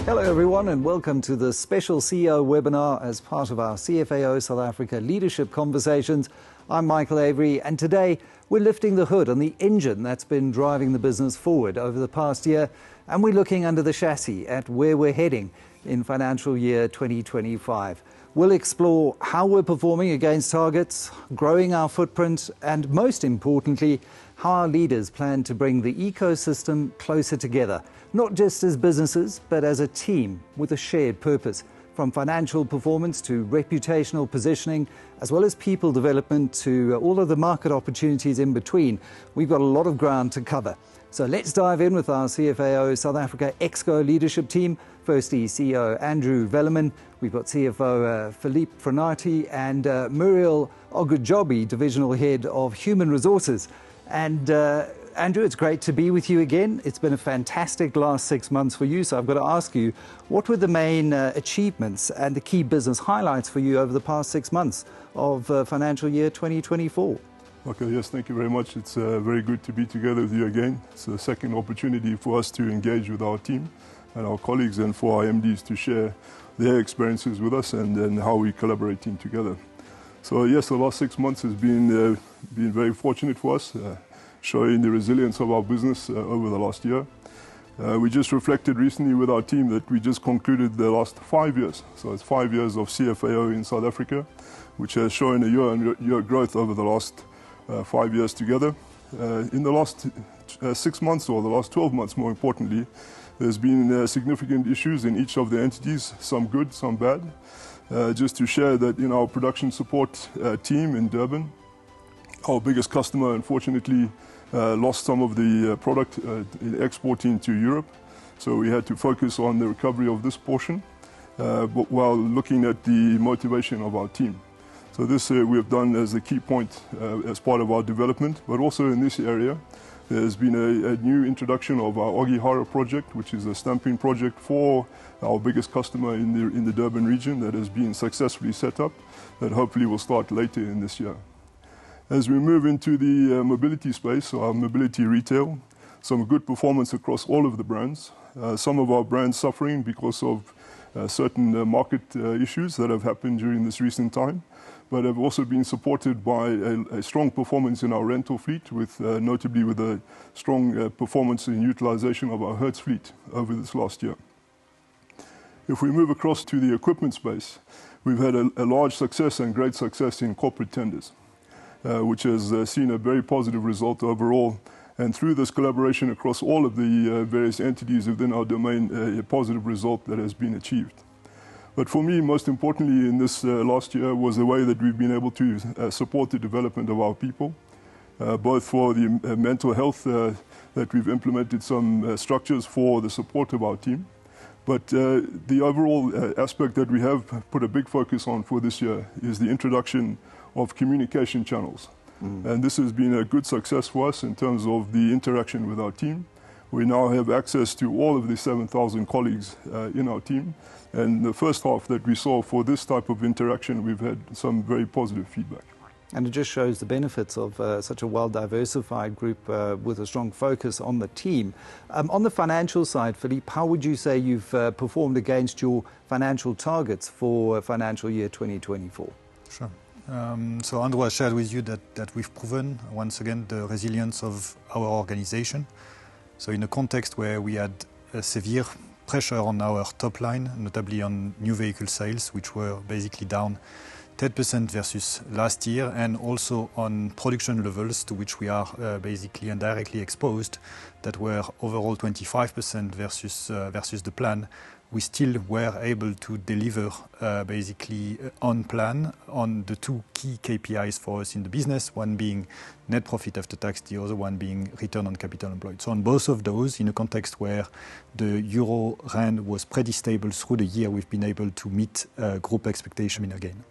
Hello everyone and welcome to the special CEO webinar as part of our CFAO South Africa Leadership Conversations. I'm Michael Avery and today we're lifting the hood on the engine that's been driving the business forward over the past year, and we're looking under the chassis at where we're heading in financial year 2025. We'll explore how we're performing against targets, growing our footprint, and most importantly, how our leaders plan to bring the ecosystem closer together, not just as businesses, but as a team with a shared purpose, from financial performance to reputational positioning, as well as people development to all of the market opportunities in between. We've got a lot of ground to cover. So let's dive in with our CFAO South Africa Exco leadership team. Firstly, CEO Andrew Velleman. We've got CFO Philippe Frenati and Muriel Ogujobi, Divisional Head of Human Resources. And Andrew, it's great to be with you again. It's been a fantastic last 6 months for you. So I've got to ask you, what were the main achievements and the key business highlights for you over the past 6 months of financial year 2024? Okay, yes, thank you very much. It's very good to be together with you again. It's a second opportunity for us to engage with our team and our colleagues and for our MDs to share their experiences with us and how we're collaborating together. So yes, the last 6 months has been very fortunate for us, showing the resilience of our business over the last year. We just reflected recently with our team that we just concluded the last 5 years. So it's 5 years of CFAO in South Africa, which has shown a year-on-year growth over the last 5 years together. In the last 6 months, or the last 12 months more importantly, there's been significant issues in each of the entities, some good, some bad. Just to share that in our production support team in Durban, our biggest customer unfortunately lost some of the product exporting to Europe. So we had to focus on the recovery of this portion but while looking at the motivation of our team. So this we have done as a key point as part of our development, but also in this area there's been a new introduction of our Ogihara project, which is a stamping project for our biggest customer in the Durban region that has been successfully set up, that hopefully will start later in this year. As we move into the mobility space, so our mobility retail, some good performance across all of the brands. Some of our brands suffering because of certain market issues that have happened during this recent time, but have also been supported by a strong performance in our rental fleet, with notably with a strong performance in utilization of our Hertz fleet over this last year. If we move across to the equipment space, we've had a large success and great success in corporate tenders, which has seen a very positive result overall. And through this collaboration across all of the various entities within our domain, a positive result that has been achieved. But for me, most importantly in this last year was the way that we've been able to support the development of our people, both for the mental health, that we've implemented some structures for the support of our team. But the overall aspect that we have put a big focus on for this year is the introduction of communication channels. And this has been a good success for us in terms of the interaction with our team. We now have access to all of the 7,000 colleagues in our team. And the first half that we saw for this type of interaction, we've had some very positive feedback. And it just shows the benefits of such a well-diversified group with a strong focus on the team. On the financial side, Philippe, how would you say you've performed against your financial targets for financial year 2024? Sure. So Andrew has shared with you that we've proven once again the resilience of our organization. So in a context where we had a severe pressure on our top line, notably on new vehicle sales, which were basically down 10% versus last year, and also on production levels to which we are basically and directly exposed, that were overall 25% versus the plan. We still were able to deliver basically on plan on the two key KPIs for us in the business, one being net profit after tax, the other one being return on capital employed. So on both of those, in a context where the euro-rand was pretty stable through the year, we've been able to meet group expectation again.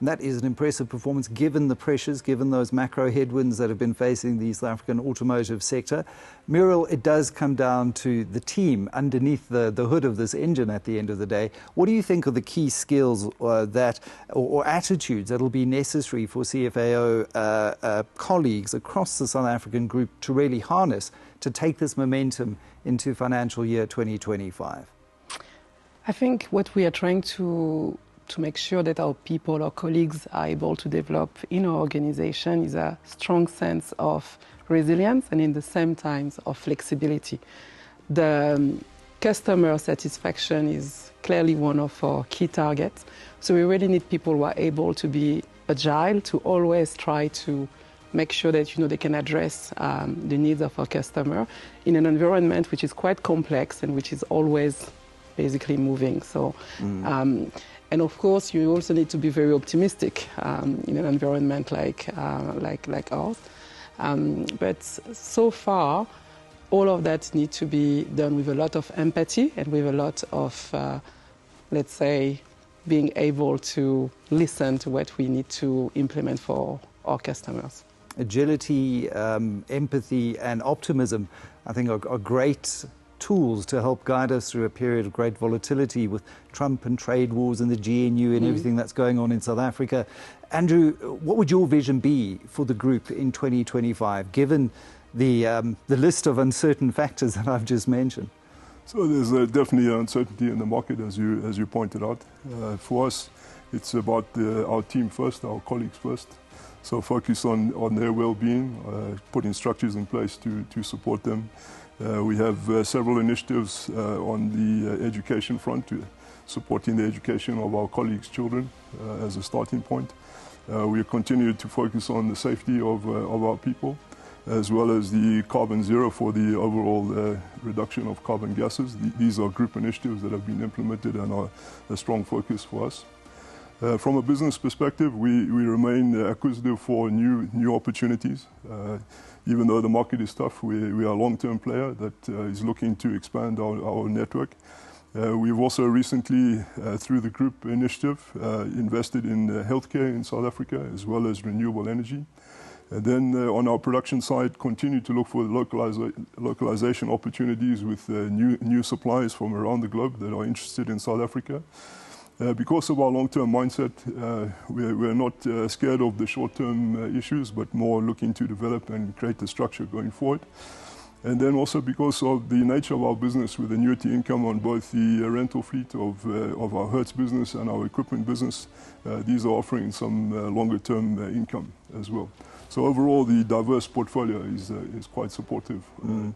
That is an impressive performance given the pressures, given those macro headwinds that have been facing the South African automotive sector. Muriel, it does come down to the team underneath the hood of this engine at the end of the day. What do you think are the key skills or attitudes that will be necessary for CFAO colleagues across the South African group to really harness to take this momentum into financial year 2025? I think what we are trying to make sure that our people, our colleagues are able to develop in our organization is a strong sense of resilience and in the same time of flexibility. The customer satisfaction is clearly one of our key targets. So we really need people who are able to be agile, to always try to make sure that they can address the needs of our customer in an environment which is quite complex and which is always basically moving. So, and of course, you also need to be very optimistic in an environment like ours. But so far, all of that needs to be done with a lot of empathy and with a lot of, let's say, being able to listen to what we need to implement for our customers. Agility, empathy and optimism, I think, are great tools to help guide us through a period of great volatility with Trump and trade wars and the GNU and everything that's going on in South Africa. Andrew, what would your vision be for the group in 2025, given the list of uncertain factors that I've just mentioned? So there's definitely uncertainty in the market, as you pointed out. For us, it's about our team first, our colleagues first. So focus on their well-being, putting structures in place to support them. We have several initiatives on the education front, supporting the education of our colleagues' children as a starting point. We continue to focus on the safety of our people, as well as the carbon zero for the overall reduction of carbon gases. These are group initiatives that have been implemented and are a strong focus for us. From a business perspective, we remain acquisitive for new opportunities. Even though the market is tough, we are a long-term player that is looking to expand our network. We've also recently, through the group initiative, invested in healthcare in South Africa, as well as renewable energy. And then on our production side, continue to look for localization opportunities with new suppliers from around the globe that are interested in South Africa. Because of our long-term mindset, we're not scared of the short-term issues, but more looking to develop and create the structure going forward. And then also because of the nature of our business with annuity income on both the rental fleet of our Hertz business and our equipment business, these are offering some longer-term income as well. So overall, the diverse portfolio is quite supportive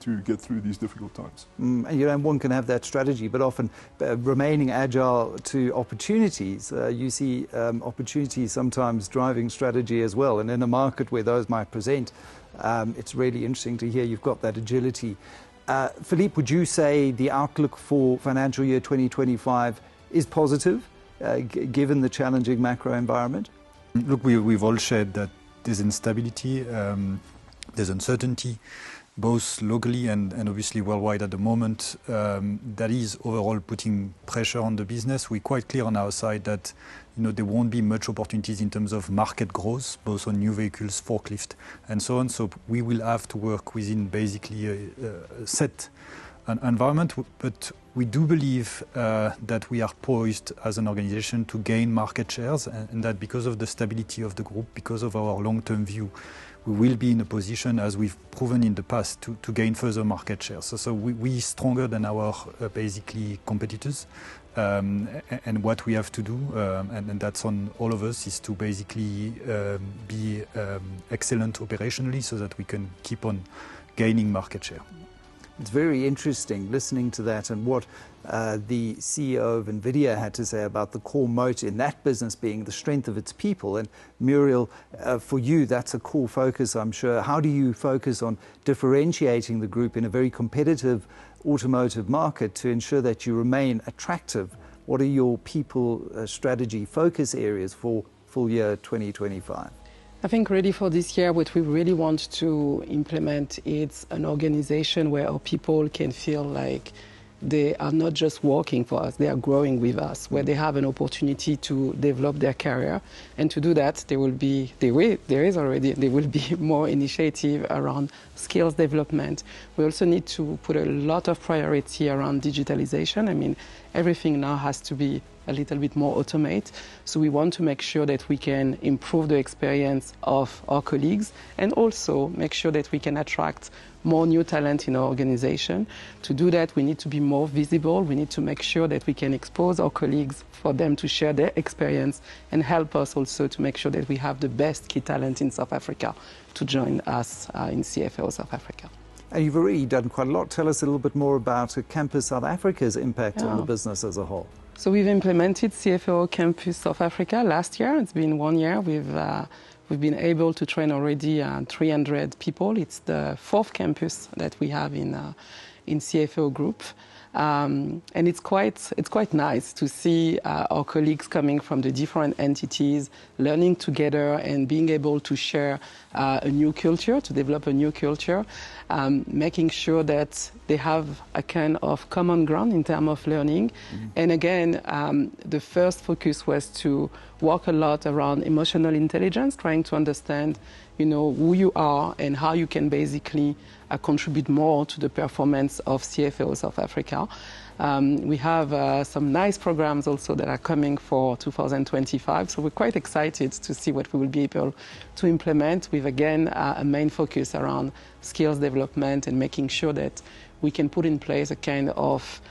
to get through these difficult times. And one can have that strategy, but often remaining agile to opportunities. You see opportunities sometimes driving strategy as well. And in a market where those might present, it's really interesting to hear you've got that agility. Philippe, would you say the outlook for financial year 2025 is positive, given the challenging macro environment? Look, we've all shared that there's instability, there's uncertainty, both locally and obviously worldwide at the moment. That is overall putting pressure on the business. We're quite clear on our side that there won't be much opportunities in terms of market growth, both on new vehicles, forklift, and so on. So we will have to work within basically a set environment, but we do believe that we are poised as an organization to gain market shares, and that because of the stability of the group, because of our long-term view, we will be in a position, as we've proven in the past, to gain further market shares. So we're stronger than our basically competitors, and what we have to do, and that's on all of us, is to basically be excellent operationally so that we can keep on gaining market share. It's very interesting listening to that and what the CEO of NVIDIA had to say about the core moat in that business being the strength of its people. And Muriel, for you, that's a core focus, I'm sure. How do you focus on differentiating the group in a very competitive automotive market to ensure that you remain attractive? What are your people strategy focus areas for full year 2025? I think really for this year, what we really want to implement is an organization where our people can feel like they are not just working for us, they are growing with us, where they have an opportunity to develop their career. And to do that, there will be more initiative around skills development. We also need to put a lot of priority around digitalization. I mean, everything now has to be a little bit more automate. So we want to make sure that we can improve the experience of our colleagues and also make sure that we can attract more new talent in our organization. To do that, we need to be more visible. We need to make sure that we can expose our colleagues for them to share their experience and help us also to make sure that we have the best key talent in South Africa to join us in CFAO South Africa. And you've already done quite a lot. Tell us a little bit more about Campus South Africa's impact on the business as a whole. So we've implemented CFAO Campus South Africa last year. It's been 1 year. We've been able to train already 300 people. It's the 4th campus that we have in CFAO Group. And it's quite nice to see our colleagues coming from the different entities, learning together and being able to share a new culture, to develop a new culture, making sure that they have a kind of common ground in terms of learning. And again, the first focus was to work a lot around emotional intelligence, trying to understand, who you are and how you can basically contribute more to the performance of CFAO South Africa. We have some nice programs also that are coming for 2025, so we're quite excited to see what we will be able to implement with, again, a main focus around skills development and making sure that we can put in place a kind of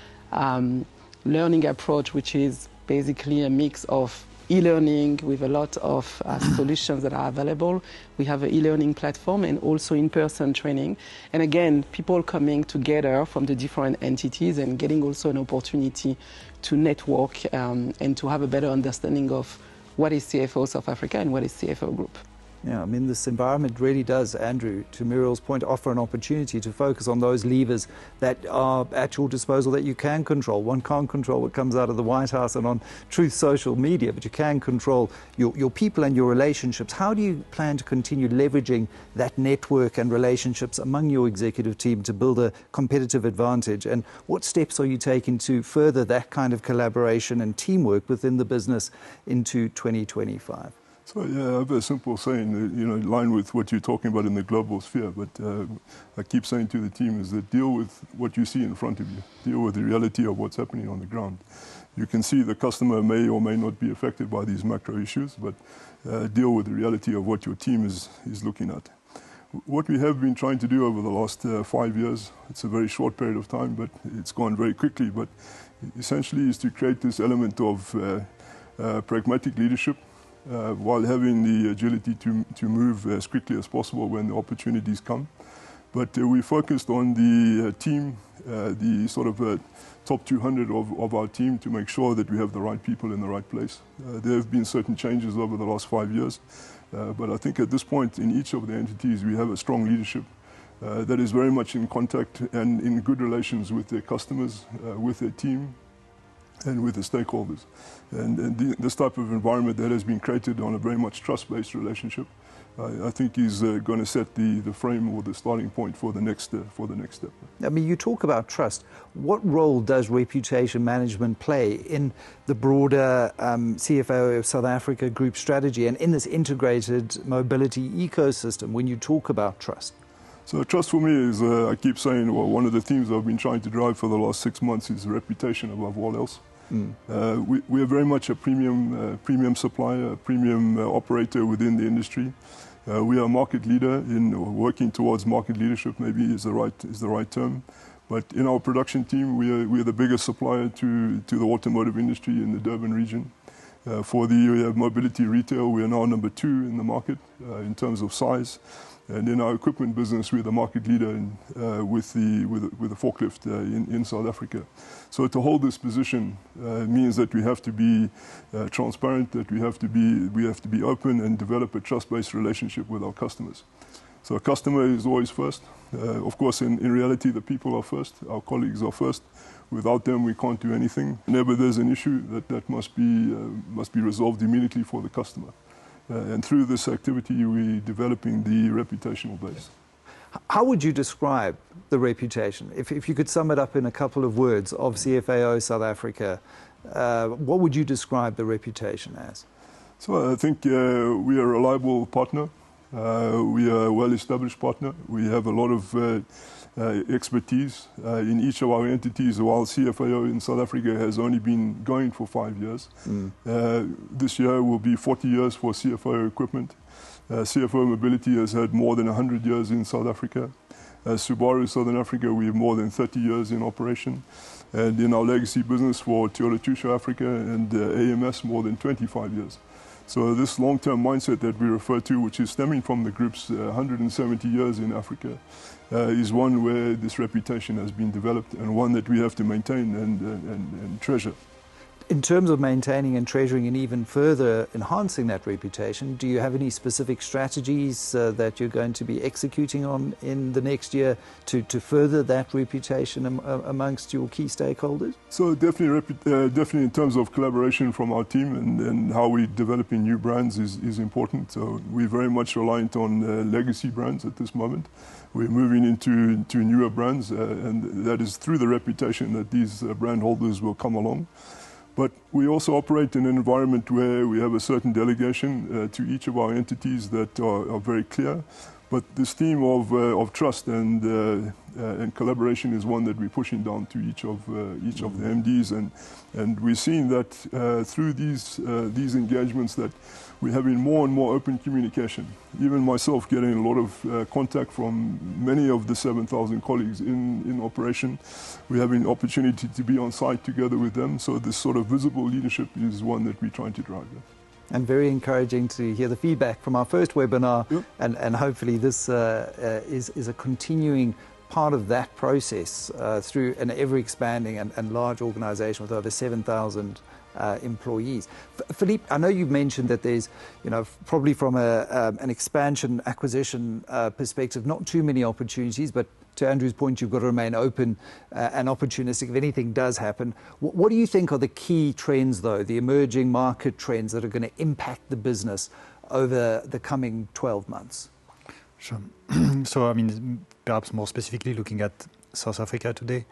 learning approach, which is basically a mix of e-learning with a lot of solutions that are available. We have an e-learning platform and also in-person training. And again, people coming together from the different entities and getting also an opportunity to network and to have a better understanding of what is CFAO South Africa and what is CFAO Group. Yeah, I mean, this environment really does, Andrew, to Muriel's point, offer an opportunity to focus on those levers that are at your disposal that you can control. One can't control what comes out of the White House and on Truth social media, but you can control your people and your relationships. How do you plan to continue leveraging that network and relationships among your executive team to build a competitive advantage? And what steps are you taking to further that kind of collaboration and teamwork within the business into 2025? So, yeah, I have a simple saying, in line with what you're talking about in the global sphere, but I keep saying to the team is that deal with what you see in front of you, deal with the reality of what's happening on the ground. You can see the customer may or may not be affected by these macro issues, but deal with the reality of what your team is looking at. What we have been trying to do over the last 5 years, it's a very short period of time, but it's gone very quickly, but essentially is to create this element of pragmatic leadership, while having the agility to move as quickly as possible when the opportunities come. But we focused on the team, the sort of top 200 of our team to make sure that we have the right people in the right place. There have been certain changes over the last 5 years, but I think at this point in each of the entities we have a strong leadership that is very much in contact and in good relations with their customers, with their team, and with the stakeholders. And this type of environment that has been created on a very much trust-based relationship, I think is going to set the frame or the starting point for the next step. I mean, you talk about trust. What role does reputation management play in the broader CFAO South Africa group strategy and in this integrated mobility ecosystem when you talk about trust? So trust for me is, I keep saying, well, one of the themes I've been trying to drive for the last 6 months is reputation above all else. We are very much a premium supplier, a premium operator within the industry. We are a market leader in working towards market leadership, maybe is the right term. But in our production team, we are the biggest supplier to the automotive industry in the Durban region. For the mobility retail, we are now number 2 in the market in terms of size. And in our equipment business, we're the market leader with the forklift in South Africa. So to hold this position means that we have to be transparent, that we have to be open and develop a trust-based relationship with our customers. So a customer is always first. Of course, in reality, the people are first. Our colleagues are first. Without them, we can't do anything. Whenever there's an issue, that must be resolved immediately for the customer. And through this activity, we're developing the reputational base. How would you describe the reputation? If you could sum it up in a couple of words of CFAO South Africa, what would you describe the reputation as? So I think we are a reliable partner. We are a well-established partner. We have a lot of expertise in each of our entities, while CFAO in South Africa has only been going for 5 years. This year will be 40 years for CFAO equipment. CFAO Mobility has had more than 100 years in South Africa. As Subaru Southern Africa, we have more than 30 years in operation. And in our legacy business for Toyota Tsusho Africa and AMS, more than 25 years. So this long-term mindset that we refer to, which is stemming from the group's 170 years in Africa, is one where this reputation has been developed and one that we have to maintain and treasure. In terms of maintaining and treasuring and even further enhancing that reputation, do you have any specific strategies that you're going to be executing on in the next year to further that reputation amongst your key stakeholders? So definitely in terms of collaboration from our team and how we're developing new brands is important. So we're very much reliant on legacy brands at this moment. We're moving into newer brands and that is through the reputation that these brand holders will come along. But we also operate in an environment where we have a certain delegation to each of our entities that are very clear. But this theme of trust and collaboration is one that we're pushing down to each of the MDs, and we're seeing that through these engagements that we're having more and more open communication. Even myself getting a lot of contact from many of the 7,000 colleagues in operation. We're having the opportunity to be on site together with them. So this sort of visible leadership is one that we're trying to drive. And very encouraging to hear the feedback from our first webinar. Yep. And hopefully this is a continuing part of that process through an ever-expanding and large organisation with over 7,000 employees. Philippe, I know you've mentioned that there's, probably from an expansion acquisition perspective, not too many opportunities, but to Andrew's point, you've got to remain open and opportunistic if anything does happen. What do you think are the key trends, though, the emerging market trends that are going to impact the business over the coming 12 months? Sure. So, perhaps more specifically looking at South Africa today,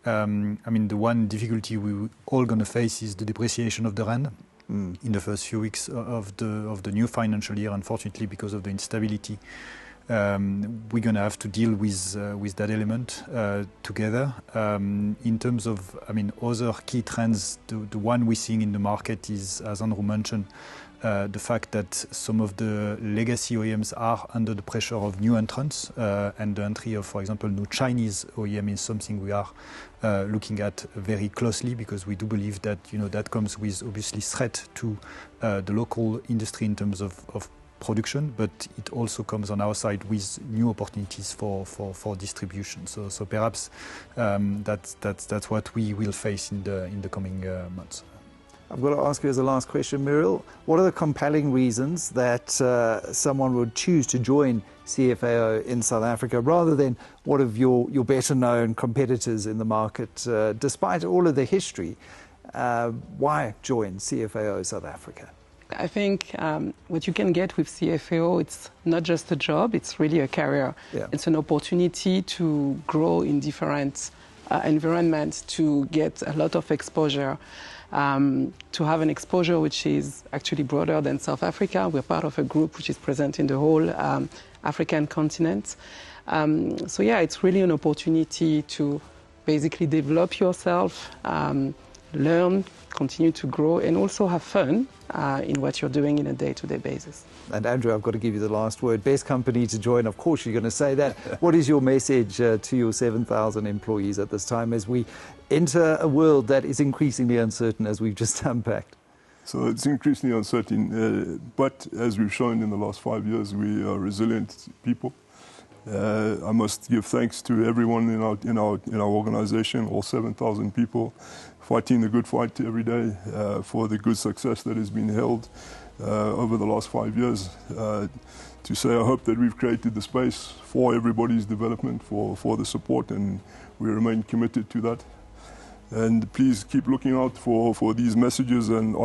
the one difficulty we're all going to face is the depreciation of the rand in the first few weeks of the new financial year, unfortunately, because of the instability. We're going to have to deal with that element together. In terms of, other key trends, the one we're seeing in the market is, as Andrew mentioned, the fact that some of the legacy OEMs are under the pressure of new entrants, and the entry of, for example, new Chinese OEM is something we are looking at very closely, because we do believe that that comes with obviously threat to the local industry in terms of production, but it also comes on our side with new opportunities for distribution. So perhaps that's what we will face in the coming months. I've got to ask you as a last question, Muriel, what are the compelling reasons that someone would choose to join CFAO in South Africa rather than one of your better known competitors in the market, despite all of the history? Why join CFAO South Africa? I think what you can get with CFAO, it's not just a job, it's really a career. Yeah. It's an opportunity to grow in different environments, to get a lot of exposure, to have an exposure which is actually broader than South Africa. We're part of a group which is present in the whole African continent. So yeah, it's really an opportunity to basically develop yourself, learn, continue to grow, and also have fun in what you're doing in a day-to-day basis. And Andrew, I've got to give you the last word. Best company to join, of course you're going to say that. What is your message to your 7,000 employees at this time as we enter a world that is increasingly uncertain, as we've just unpacked? So it's increasingly uncertain, but as we've shown in the last 5 years, we are resilient people. I must give thanks to everyone in our organization, all 7,000 people, fighting the good fight every day for the good success that has been held over the last 5 years. To say I hope that we've created the space for everybody's development, for the support, and we remain committed to that. And please keep looking out for these messages, and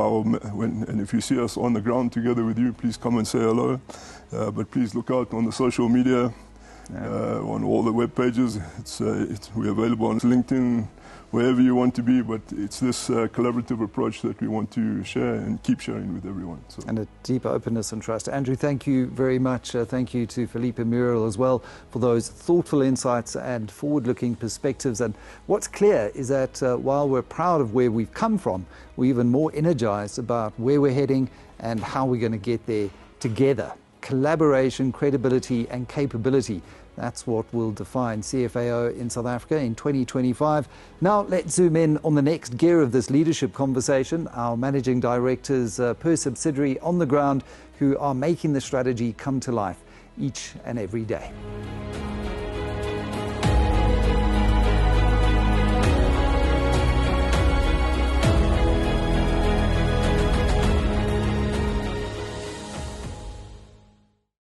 if you see us on the ground together with you, please come and say hello. But please look out on the social media, on all the web pages. We're available on LinkedIn, wherever you want to be, but it's this collaborative approach that we want to share and keep sharing with everyone. So. And a deep openness and trust. Andrew, thank you very much. Thank you to Philippe and Muriel as well for those thoughtful insights and forward-looking perspectives. And what's clear is that while we're proud of where we've come from, we're even more energized about where we're heading and how we're going to get there together. Collaboration, credibility and capability. That's what will define CFAO in South Africa in 2025. Now let's zoom in on the next gear of this leadership conversation, our managing directors per subsidiary on the ground who are making the strategy come to life each and every day.